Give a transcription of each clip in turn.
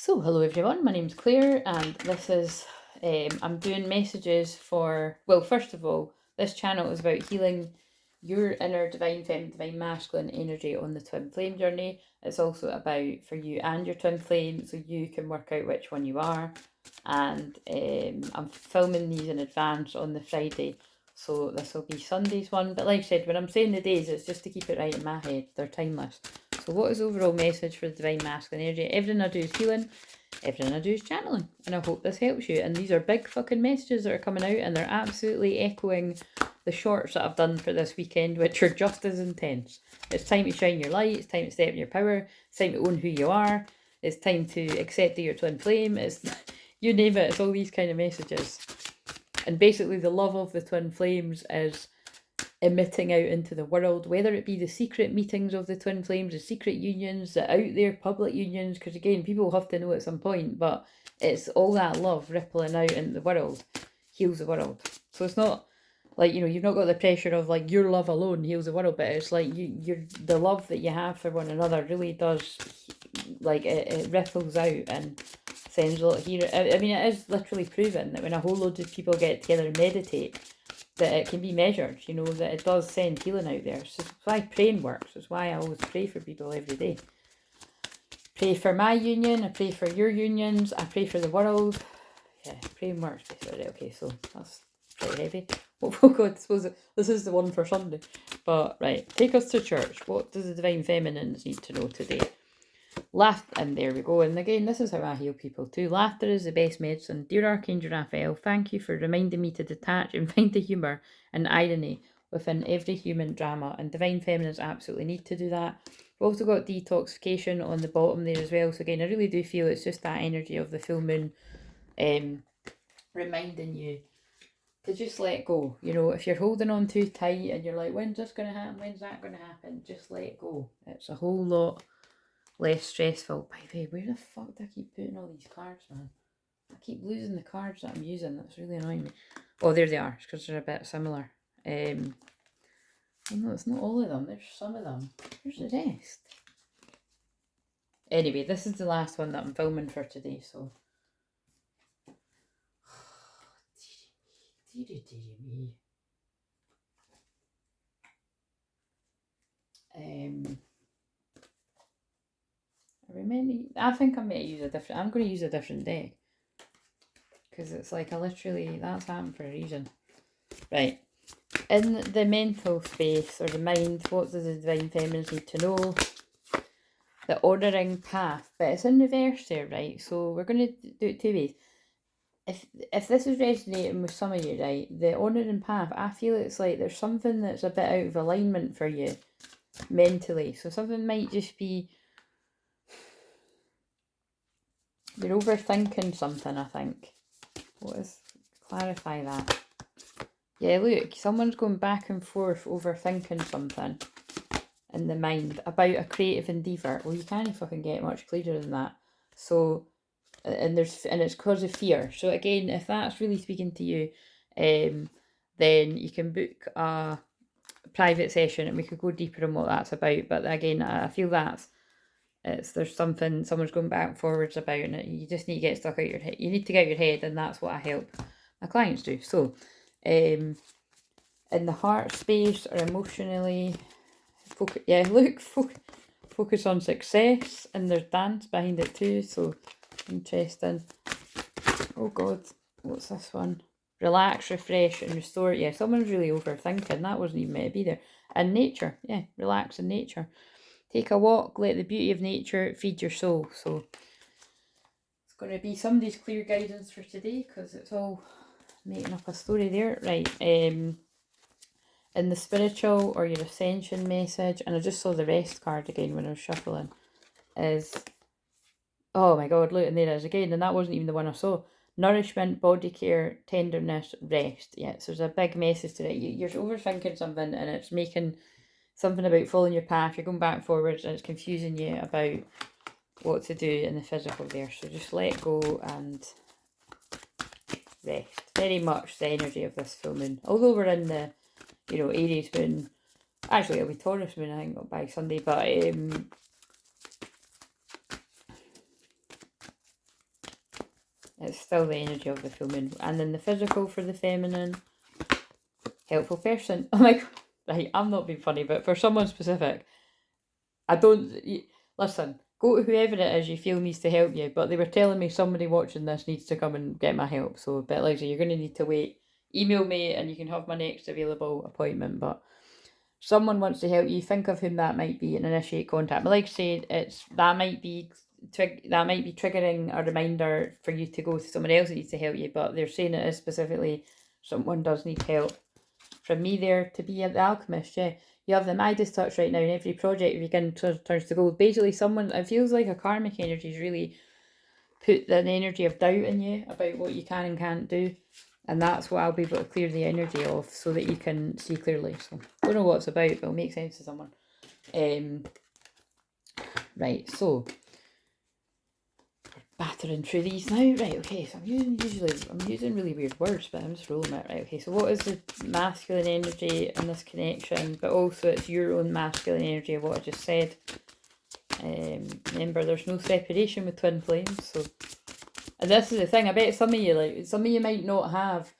So, hello everyone, my name's Claire, and this is, I'm doing messages for, well, first of all, this channel is about healing your inner divine feminine, divine masculine energy on the twin flame journey. It's also about for you and your twin flame, so you can work out which one you are. And I'm filming these in advance on the Friday, so this will be Sunday's one. But like I said, when I'm saying the days, it's just to keep it right in my head, they're timeless. So what is the overall message for the divine masculine energy? Everything I do is healing, everything I do is channeling, and I hope this helps you. And these are big fucking messages that are coming out, and they're absolutely echoing the shorts that I've done for this weekend, which are just as intense. It's time to shine your light, it's time to step in your power, it's time to own who you are, it's time to accept your twin flame, it's you name it, it's all these kind of messages. And basically the love of the twin flames is emitting out into the world, whether it be the secret meetings of the twin flames, the secret unions, the out there public unions, because again, people have to know at some point, but it's all that love rippling out in the world heals the world. So it's not like, you know, you've not got the pressure of like your love alone heals the world, but it's like you're the love that you have for one another really does, like it ripples out and sends a lot of healing. I mean, it is literally proven that when a whole load of people get together and meditate, that it can be measured, you know, that it does send healing out there. So it's why praying works. It's why I always pray for people every day. Pray for my union, I pray for your unions, I pray for the world. Yeah, praying works basically. Okay, so that's pretty heavy. Oh God, I suppose this is the one for Sunday. But right, take us to church. What does the divine feminines need to know today? Laughter, and there we go. And again, this is how I heal people too. Laughter is the best medicine. Dear Archangel Raphael, thank you for reminding me to detach and find the humour and irony within every human drama. And divine feminines absolutely need to do that. We've also got detoxification on the bottom there as well. So again, I really do feel it's just that energy of the full moon, reminding you to just let go. You know, if you're holding on too tight and you're like, when's this going to happen? When's that going to happen? Just let go. It's a whole lot less stressful. By the way, where the fuck do I keep putting all these cards, man? I keep losing the cards that I'm using. That's really annoying me. Oh, there they are. It's because they're a bit similar. No, it's not all of them. There's some of them. Where's the rest? Anyway, this is the last one that I'm filming for today, so. I think I'm going to use a different. I'm going to use a different deck because it's like that's happened for a reason. Right. In the mental space or the mind, what does the divine feminines need to know? The honouring path, but it's in reverse there, right? So we're going to do it two ways. If this is resonating with some of you, right, the honouring path, I feel it's like there's something that's a bit out of alignment for you mentally. So something might just be you're overthinking something, I think. Clarify that. Yeah, look, someone's going back and forth overthinking something in the mind about a creative endeavour. Well, you can't fucking get much clearer than that. So, and it's because of fear. So again, if that's really speaking to you, then you can book a private session and we could go deeper on what that's about. But again, I feel there's something someone's going back and forwards about, and you just need to get stuck out your head. You need to get out your head, and that's what I help my clients do. So, in the heart space or emotionally, focus on success, and there's dance behind it too. So interesting. Oh God, what's this one? Relax, refresh, and restore. Yeah, someone's really overthinking. That wasn't even meant to be there. And nature, yeah, relax in nature. Take a walk, let the beauty of nature feed your soul. So it's going to be somebody's clear guidance for today because it's all making up a story there. Right. In the spiritual or your ascension message, and I just saw the rest card again when I was shuffling, is, oh my God, look, and there it is again, and that wasn't even the one I saw. Nourishment, body care, tenderness, rest. Yeah, so there's a big message to it. You're overthinking something and it's making something about following your path. You're going back and forwards and it's confusing you about what to do in the physical there. So just let go and rest. Very much the energy of this full moon. Although we're in the, Aries moon. Actually, it'll be Taurus moon, I think, by Sunday. But It's still the energy of the full moon. And then the physical for the feminine, helpful person. Oh my god, right, I'm not being funny, but for someone specific, I don't, listen, go to whoever it is you feel needs to help you, but they were telling me somebody watching this needs to come and get my help, so, but like, so you're going to need to wait. Email me and you can have my next available appointment, but someone wants to help you, think of whom that might be and initiate contact. But like I said, that might be triggering a reminder for you to go to someone else that needs to help you, but they're saying it is specifically someone does need help from me there to be the alchemist. Yeah, you have the Midas touch right now, and every project you begin turns to gold. Basically, someone, it feels like a karmic energy has really put an energy of doubt in you about what you can and can't do. And that's what I'll be able to clear the energy of so that you can see clearly. So, I don't know what it's about, but it'll make sense to someone. Right, so, battering through these now. Right, okay, so I'm using really weird words, but I'm just rolling it. Right, okay, so what is the masculine energy in this connection? But also it's your own masculine energy of what I just said. Remember, there's no separation with twin flames, so... And this is the thing, I bet some of you might not have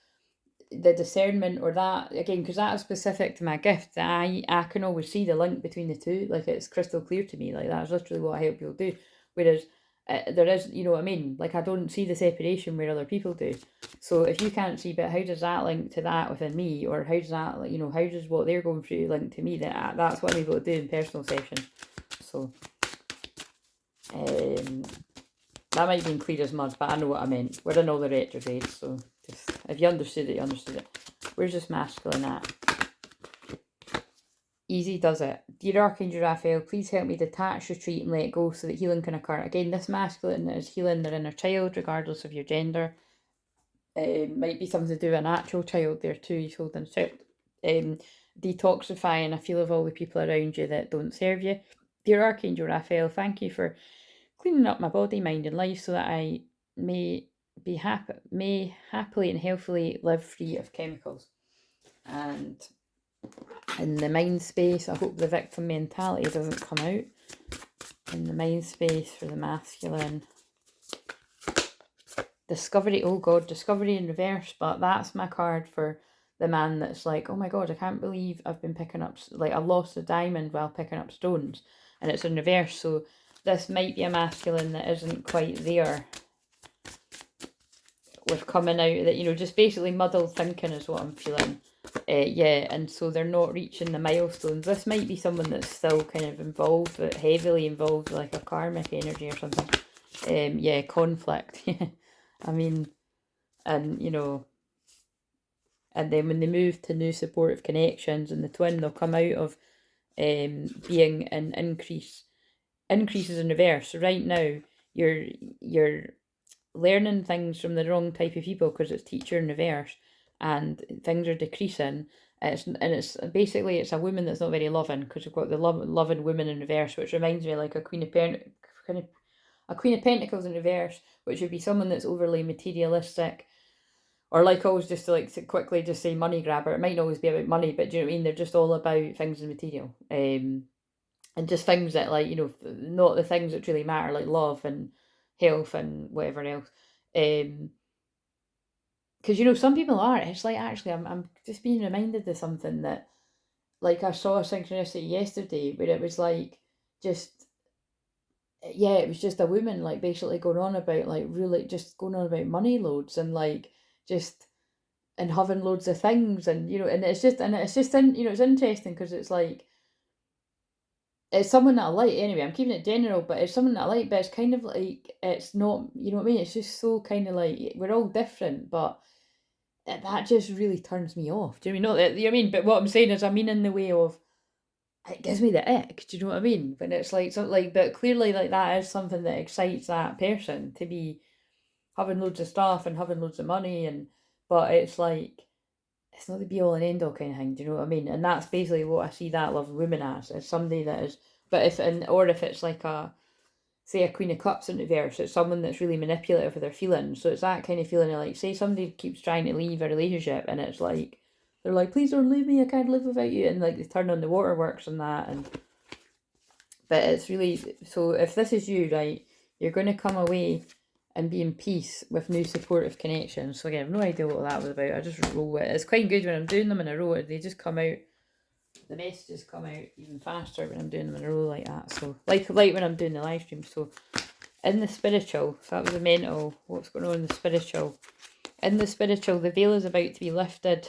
the discernment or that, again, because that is specific to my gift, that I can always see the link between the two, like it's crystal clear to me, like that's literally what I help people do, whereas there is, you know what I mean, like I don't see the separation where other people do. So if you can't see, but how does that link to that within me, or how does that, you know, how does what they're going through link to me? That's what I'm able to do in personal sessions. So that might be clear as mud, but I know what I meant. We're in all the retrogrades, so just, if you understood it, you understood it. Where's this masculine at? Easy does it. Dear Archangel Raphael, please help me detach, retreat, and let go so that healing can occur. Again, this masculine is healing their inner child, regardless of your gender. Might be something to do with a natural child there too. He's holding a child. Detoxifying a feel of all the people around you that don't serve you. Dear Archangel Raphael, thank you for cleaning up my body, mind, and life so that I may happily and healthily live free of chemicals. And in the mind space, I hope the victim mentality doesn't come out. In the mind space for the masculine, discovery. Oh god, discovery in reverse, but that's my card for the man that's like, oh my god, I can't believe I've been picking up, like I lost a diamond while picking up stones, and it's in reverse. So this might be a masculine that isn't quite there with coming out, that, you know, just basically muddled thinking is what I'm feeling. Yeah, and so they're not reaching the milestones. This might be someone that's still kind of involved, but heavily involved, like a karmic energy or something. Yeah, conflict. I mean, and you know, and then when they move to new supportive connections and the twin, they'll come out of being an increases in reverse. So right now, you're learning things from the wrong type of people because it's teacher in reverse, and things are decreasing. It's basically it's a woman that's not very loving, because we've got the loving woman in reverse, which reminds me like a Queen of Pentacles in reverse, which would be someone that's overly materialistic, or like always just to like quickly just say money grabber. It might not always be about money, but do you know what I mean? They're just all about things and material, and just things that, like, you know, not the things that really matter, like love and health and whatever else. Because, you know, some people are. It's like, actually, I'm just being reminded of something that, like, I saw a synchronicity yesterday where it was like just, yeah, it was just a woman like basically going on about like really just going on about money loads and like just and having loads of things, and you know, and it's just you know, it's interesting because it's like it's someone that I like anyway. I'm keeping it general, but it's someone that I like, but it's kind of like it's not, you know what I mean? It's just so kind of like we're all different, but that just really turns me off. Do you know what I mean? But what I'm saying is, I mean, in the way of it gives me the ick. Do you know what I mean? When it's like something like, but clearly, like that is something that excites that person to be having loads of stuff and having loads of money, and but it's like it's not the be all and end all kind of thing. Do you know what I mean? And that's basically what I see that love woman as somebody that is. But if it's like a, say, a Queen of Cups in reverse, it's someone that's really manipulative with their feelings. So it's that kind of feeling of like, say somebody keeps trying to leave a relationship and it's like, they're like, please don't leave me, I can't live without you. And like they turn on the waterworks and that. And but it's really, so if this is you, right, you're going to come away and be in peace with new supportive connections. So again, I have no idea what that was about. I just roll with it. It's quite good when I'm doing them in a row. They just come out, the messages come out even faster when I'm doing them in a row like that. So like when I'm doing the live stream. So in the spiritual, so that was the mental, what's going on in the spiritual. In the spiritual, the veil is about to be lifted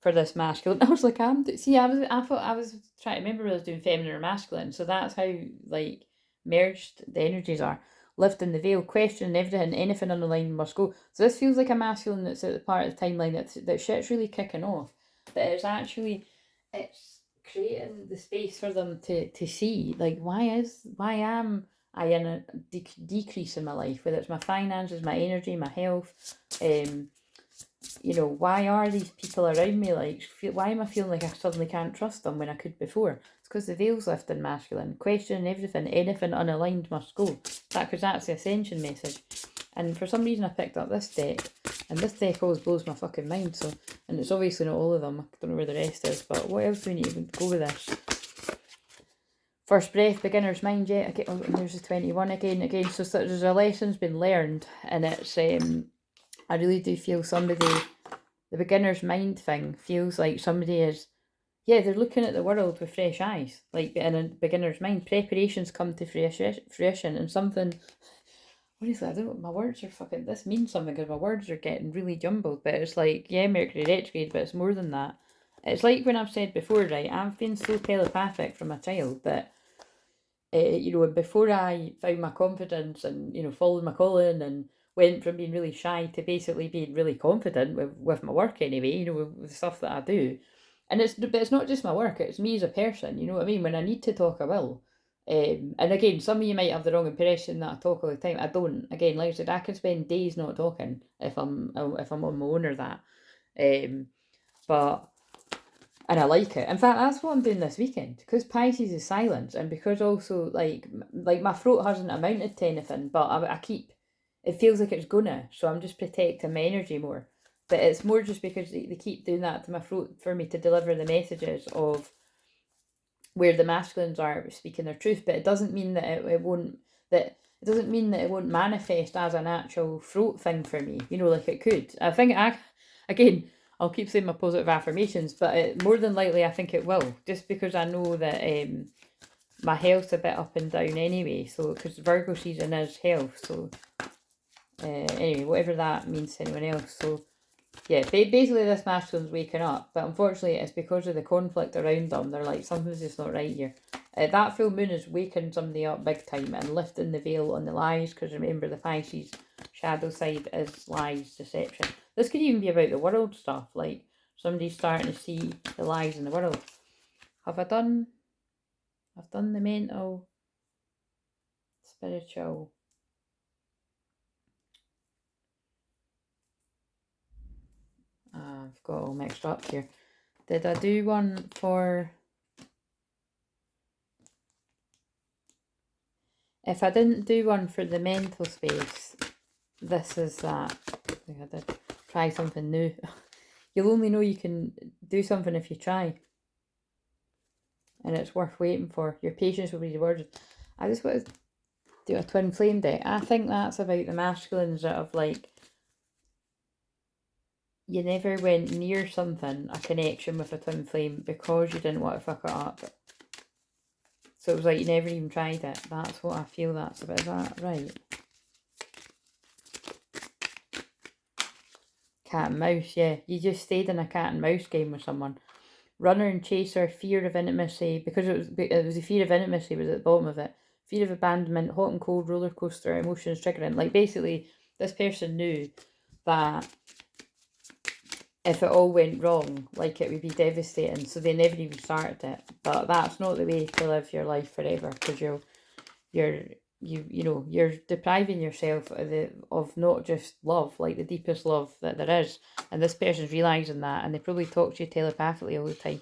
for this masculine. I was like, I thought I was trying to remember whether I was doing feminine or masculine. So that's how like merged the energies are. Lifting the veil, questioning everything, anything unaligned must go. So this feels like a masculine that's at the part of the timeline that shit's really kicking off. That it's actually, it's creating the space for them to see, like, why am I in a decrease in my life, whether it's my finances, my energy, my health, you know, why are these people around me like, why am I feeling like I suddenly can't trust them when I could before? It's because the veil's lifted masculine, questioning everything, anything unaligned must go. Because that's the Ascension message. And for some reason I picked up this deck, and this deck always blows my fucking mind. So, and it's obviously not all of them, I don't know where the rest is, but what else do we need to go with this? First breath, beginner's mind, yeah, again, oh, and there's the 21 again, so there's a lesson's been learned, and it's, I really do feel somebody, the beginner's mind thing feels like somebody is, yeah, they're looking at the world with fresh eyes, like in a beginner's mind. Preparations come to fruition, and something, honestly, I don't know, my words are fucking, this means something because my words are getting really jumbled, but it's like, yeah, Mercury retrograde, but it's more than that. It's like when I've said before, right, I've been so telepathic from a child that, you know, before I found my confidence and, you know, followed my calling and went from being really shy to basically being really confident with my work anyway, you know, with the stuff that I do. And but it's not just my work, it's me as a person, you know what I mean? When I need to talk, I will. And again, some of you might have the wrong impression that I talk all the time. I don't. Again, like I said, I can spend days not talking if I'm on my own or that. But and I like it. In fact, that's what I'm doing this weekend, because Pisces is silence, and because also like my throat hasn't amounted to anything, but I keep, it feels like it's gonna, so I'm just protecting my energy more. But it's more just because they keep doing that to my throat for me to deliver the messages of where the masculines are speaking their truth. But it doesn't mean that it won't, that it doesn't mean that it won't manifest as an actual throat thing for me, you know, like it could. I think again, I'll keep saying my positive affirmations, but more than likely I think it will, just because I know that my health's a bit up and down anyway, so because Virgo season is health, so anyway, whatever that means to anyone else. So yeah, basically this masculine's waking up, but unfortunately it's because of the conflict around them. They're like, something's just not right here. That full moon is waking somebody up big time and lifting the veil on the lies, because remember the Pisces shadow side is lies, deception. This could even be about the world stuff, like somebody's starting to see the lies in the world. I've done the mental, spiritual. I've got all mixed up here. Did I do one for... If I didn't do one for the mental space, this is that. I think I did. Try something new. You'll only know you can do something if you try. And it's worth waiting for. Your patience will be rewarded. I just want to do a twin flame deck. I think that's about the masculines that have like, you never went near something, a connection with a twin flame, because you didn't want to fuck it up. So it was like you never even tried it. That's what I feel that's about. Is that right? Cat and mouse, yeah. You just stayed in a cat and mouse game with someone. Runner and chaser, fear of intimacy, because it was the fear of intimacy was at the bottom of it. Fear of abandonment, hot and cold, roller coaster, emotions triggering. Like basically, this person knew that if it all went wrong, like it would be devastating, so they never even started it. But that's not the way to live your life forever, because you're depriving yourself of not just love, like the deepest love that there is. And this person's realising that, and they probably talk to you telepathically all the time.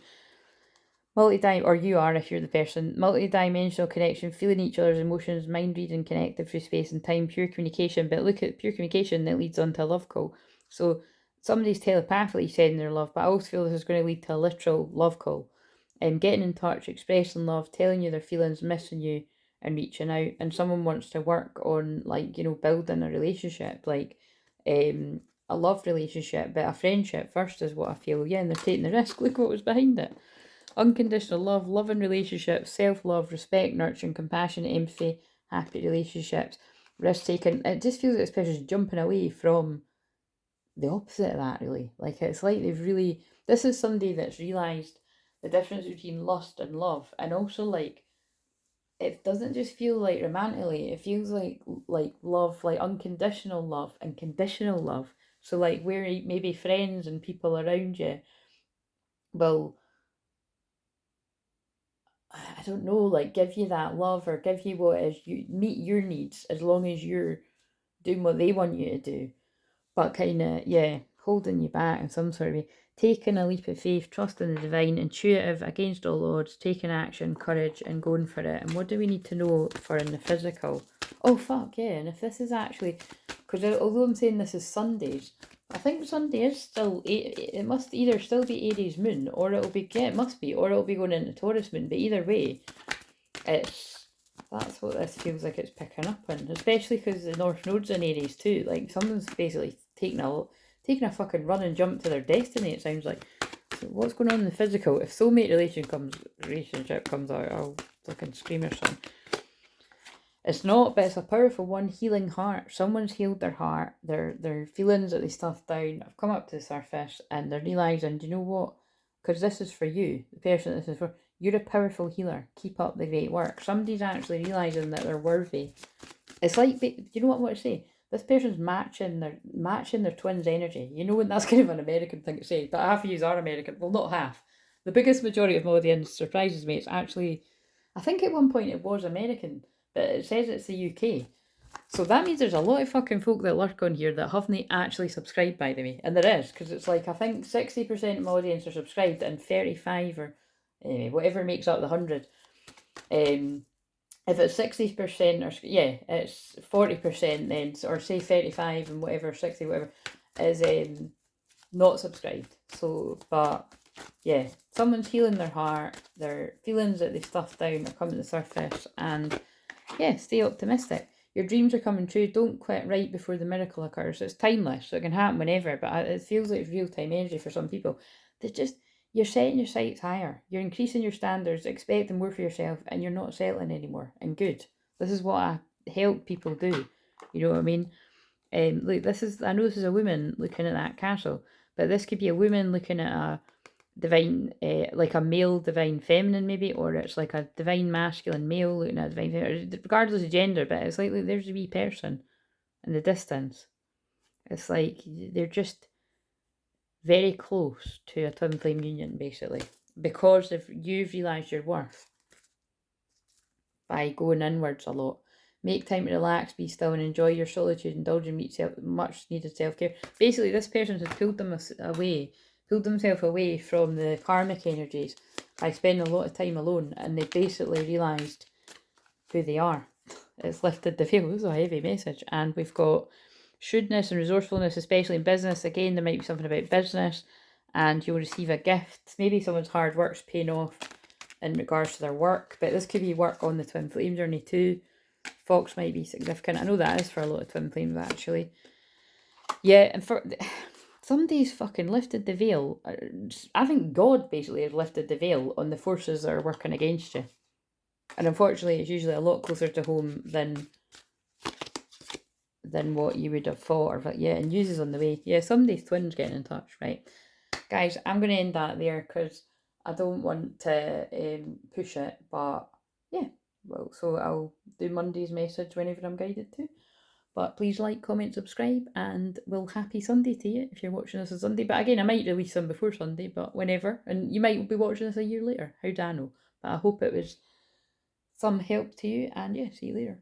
Or you are if you're the person. Multi-dimensional connection, feeling each other's emotions, mind reading, connected through space and time, pure communication. But look at pure communication that leads on to a love call. So somebody's telepathically sending their love, but I also feel this is going to lead to a literal love call. Getting in touch, expressing love, telling you their feelings, missing you, and reaching out, and someone wants to work on, like, you know, building a relationship, like a love relationship, but a friendship first is what I feel. Yeah, and they're taking the risk. Look what was behind it. Unconditional love, loving relationships, self-love, respect, nurturing, compassion, empathy, happy relationships, risk-taking. It just feels like this person's jumping away from the opposite of that, really. Like, it's like they've really... This is somebody that's realised the difference between lust and love, and also, like, it doesn't just feel like romantically, it feels like love, like unconditional love and conditional love. So, like, where maybe friends and people around you will, I don't know, like, give you that love or give you what is, you meet your needs as long as you're doing what they want you to do. But kind of, yeah, holding you back in some sort of way. Taking a leap of faith, trusting the divine, intuitive, against all odds, taking action, courage, and going for it. And what do we need to know for in the physical? Oh, fuck, yeah. And if this is actually... Because although I'm saying this is Sundays, I think Sunday is still... It must either still be Aries moon, or it'll be... Yeah, it must be. Or it'll be going into Taurus moon. But either way, it's... That's what this feels like it's picking up on. Especially because the North Node's in Aries too. Like, someone's basically taking a fucking run and jump to their destiny, it sounds like. So what's going on in the physical? If soulmate relationship comes out, I'll fucking scream or something. It's not, but it's a powerful one. Healing heart. Someone's healed their heart. Their feelings that they stuffed down have come up to the surface, and they're realising, do you know what? Because this is for you, the person this is for. You're a powerful healer. Keep up the great work. Somebody's actually realising that they're worthy. It's like, do you know what I want to say? This person's matching their twins' energy. You know, and that's kind of an American thing to say, but half of you are American. Well, not half. The biggest majority of my audience surprises me. It's actually, I think at one point it was American, but it says it's the UK. So that means there's a lot of fucking folk that lurk on here that haven't actually subscribed, by the way. And there is, because it's like, I think 60% of my audience are subscribed, and 35 or whatever makes up the 100. If it's 60% or, yeah, it's 40% then, or say 35 and whatever, 60, whatever, is not subscribed. So, but yeah, someone's healing their heart, their feelings that they stuffed down are coming to the surface, and yeah, stay optimistic. Your dreams are coming true. Don't quit right before the miracle occurs. It's timeless, so it can happen whenever, but it feels like real-time energy for some people. You're setting your sights higher. You're increasing your standards, expecting more for yourself, and you're not settling anymore. And good. This is what I help people do. You know what I mean? Look, I know this is a woman looking at that castle, but this could be a woman looking at a divine, like a male divine feminine maybe, or it's like a divine masculine male looking at a divine feminine, regardless of gender, but it's like there's a wee person in the distance. It's like they're just very close to a twin flame union, basically, because if you've realised your worth by going inwards a lot. Make time to relax, be still, and enjoy your solitude. Indulge in much needed self-care. Basically, this person has pulled themselves away from the karmic energies by spending a lot of time alone, and they basically realised who they are. It's lifted the veil. This is a heavy message. And we've got shrewdness and resourcefulness, especially in business. Again, there might be something about business, and you'll receive a gift. Maybe someone's hard work's paying off in regards to their work, but this could be work on the twin flame journey too. Fox might be significant. I know that is for a lot of twin flames, actually. Yeah, and for somebody's fucking lifted the veil. I think God basically has lifted the veil on the forces that are working against you. And unfortunately, it's usually a lot closer to home than what you would have thought. Or, yeah, and news is on the way. Yeah, somebody's twin's getting in touch, right? Guys, I'm going to end that there because I don't want to push it, but yeah, well, so I'll do Monday's message whenever I'm guided to. But please like, comment, subscribe, and well, happy Sunday to you if you're watching this on Sunday. But again, I might release them before Sunday, but whenever. And you might be watching this a year later. How do I know? But I hope it was some help to you, and yeah, see you later.